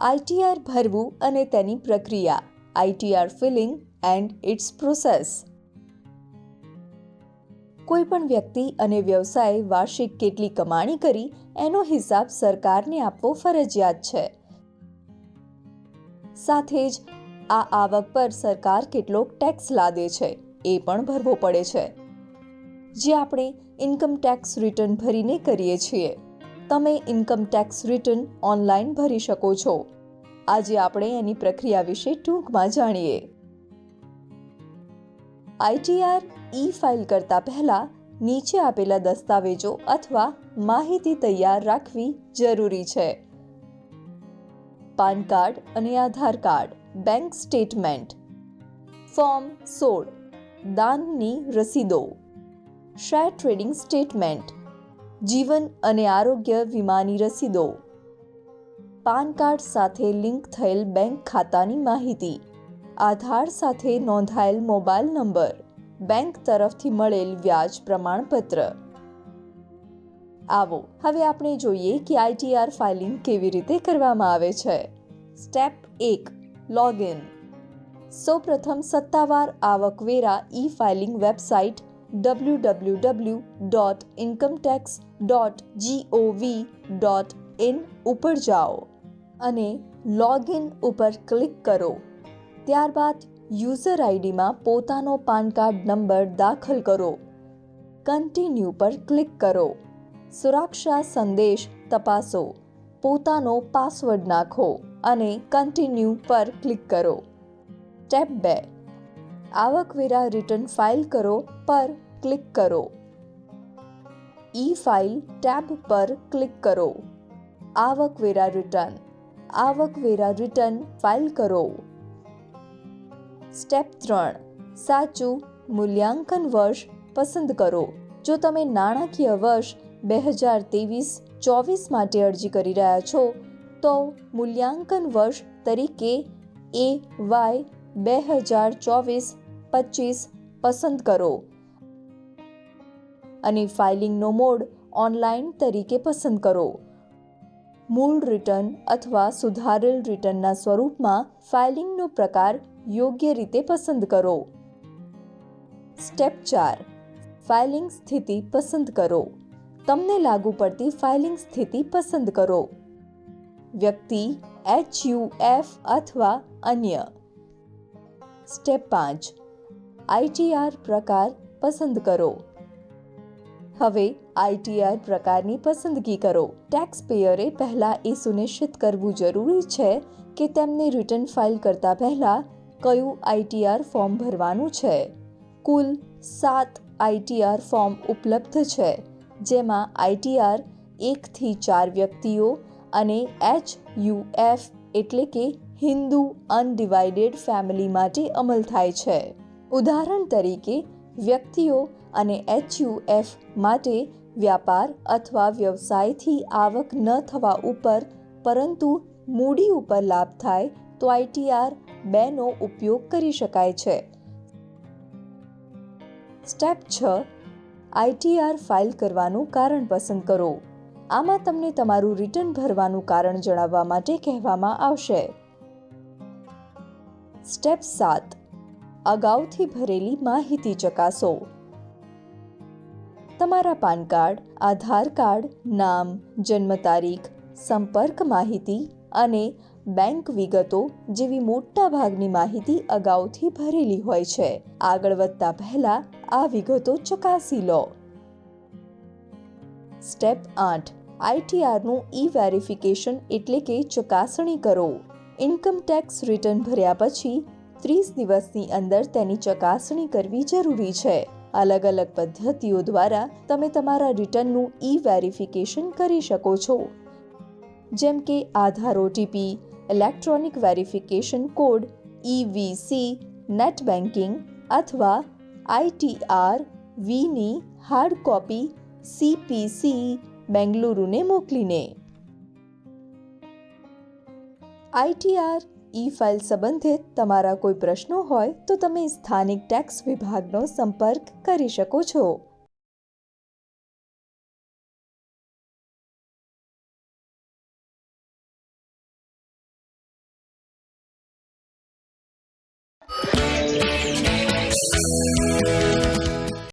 ITR ભરવું અને તેની પ્રક્રિયા, ITR filing and its process. કોઈ પણ વ્યક્તિ અને વ્યવસાય વાર્ષિક કેટલી કમાણી કરી એનો હિસાબ સરકારને આપવો ફરજિયાત છે. સાથે જ આ આવક પર સરકાર કેટલોક ટેક્સ લાદે છે એ પણ ભરવો પડે છે, જે આપણે ઇન્કમ ટેક્સ રિટર્ન ભરીને કરીએ છીએ. તમે ઇન્કમ ટેક્સ રિટર્ન ઓનલાઈન ભરી શકો છો. આજે આપણે એની પ્રક્રિયા વિશે ટૂંકમાં જાણીએ. આઈટીઆર ઈ ફાઇલ કરતા પહેલા નીચે આપેલા દસ્તાવેજો અથવા માહિતી તૈયાર રાખવી જરૂરી છે. પાન કાર્ડ અને Aadhaar card, bank statement, form 16, દાનની રસીદો, શેર ટ્રેડિંગ સ્ટેટમેન્ટ, જીવન અને આરોગ્ય વીમાની રસીદો, પાન કાર્ડ સાથે લિંક થયેલ બેંક ખાતાની માહિતી, આધાર સાથે નોંધાયેલ મોબાઈલ નંબર, બેંક તરફથી મળેલ વ્યાજ પ્રમાણપત્ર. આવો હવે આપણે જોઈએ કે આઈટીઆર ફાઇલિંગ કેવી રીતે કરવામાં આવે છે. Step 1, login. સૌપ્રથમ સત્તાવાર આવકવેરા ઈ ફાઇલિંગ વેબસાઇટ www.incometax.gov.in ઉપર જાઓ અને લોગિન ઉપર ક્લિક કરો. ત્યારબાદ યુઝર આઈડીમાં પોતાનો પાન કાર્ડ નંબર દાખલ કરો. કન્ટિન્યુ પર ક્લિક કરો. સુરક્ષા સંદેશ તપાસો. પોતાનો પાસવર્ડ નાખો અને કન્ટિન્યુ પર ક્લિક કરો. સ્ટેપ 2, આવકવેરા રિટર્ન ફાઇલ કરો પર ક્લિક કરો. ઈ ફાઇલ ટેબ પર ક્લિક કરો. આવકવેરા રિટર્ન ફાઇલ કરો. સ્ટેપ 3, સાચું મૂલ્યાંકન વર્ષ પસંદ કરો. જો તમે નાણાકીય વર્ષ 2023-24 માટે અરજી કરી રહ્યા છો તો મૂલ્યાંકન વર્ષ તરીકે AY 2024-25 પસંદ કરો અને ફાઇલિંગનો મોડ ઓનલાઈન તરીકે પસંદ કરો. મૂળ રિટર્ન અથવા સુધારેલ રિટર્નના સ્વરૂપમાં ફાઇલિંગનો પ્રકાર યોગ્ય રીતે પસંદ કરો. સ્ટેપ 4, ફાઇલિંગ સ્થિતિ પસંદ કરો. તમને લાગુ પડતી ફાઇલિંગ સ્થિતિ પસંદ કરો. વ્યક્તિ, HUF અથવા અન્ય. સ્ટેપ 5, આઈટીઆર પ્રકાર પસંદ કરો. હવે આઈટીઆર પ્રકારની પસંદગી કરો. ટેક્સ પેયરે પહેલા એ સુનિશ્ચિત કરવું જરૂરી છે કે તેમને રિટર્ન ફાઇલ કરતા પહેલા કયું આઈટીઆર ફોર્મ ભરવાનું છે. કુલ 7 આઈટીઆર ફોર્મ ઉપલબ્ધ છે, જેમાં આઈટીઆર 1 થી 4 વ્યક્તિઓ અને HUF એટલે કે હિન્દુ અનડિવાઇડેડ ફેમિલી માટે અમલ થાય છે. ઉદાહરણ તરીકે, વ્યક્તિઓ અને HUF માટે વ્યાપાર અથવા વ્યવસાયથી આવક ન થવા ઉપર પરંતુ મૂડી ઉપર લાભ થાય તો આઈટીઆર 2 નો ઉપયોગ કરી શકાય છે. સ્ટેપ 6, આઈટીઆર ફાઇલ કરવાનું કારણ પસંદ કરો. આમાં તમને તમારું રિટર્ન ભરવાનું કારણ જણાવવા માટે કહેવામાં આવશે. સ્ટેપ 7, અગાઉથી ભરેલી માહિતી ચકાસો. તમારા પાન કાર્ડ, આધાર કાર્ડ, નામ, જન્મ તારીખ, સંપર્ક માહિતી અને બેંક વિગતો જેવી મોટા ભાગની માહિતી અગાઉથી ભરેલી હોય છે. આગળ વધતા પહેલા આ વિગતો ચકાસી લો. સ્ટેપ 8, આઈટીઆરનું ઈ-વેરિફિકેશન એટલે કે ચકાસણી કરો. ઇન્કમ ટેક્સ રિટર્ન ભર્યા પછી 30 દિવસની અંદર તેની ચકાસણી કરવી જરૂરી છે. અલગ અલગ પદ્ધતિઓ દ્વારા તમે તમારા રિટર્નનું ઈ-વેરિફિકેશન કરી શકો છો, જેમ કે Aadhaar OTP, electronic verification code EVC, net banking અથવા ITR-Vની હાર્ડ કોપી CPC બેંગલુરુને મોકલીને. આઈટીઆર ઈ-ફાઇલ સંબંધિત તમારા કોઈ પ્રશ્નો હોય તો તમે સ્થાનિક ટેક્સ વિભાગનો સંપર્ક કરી શકો છો.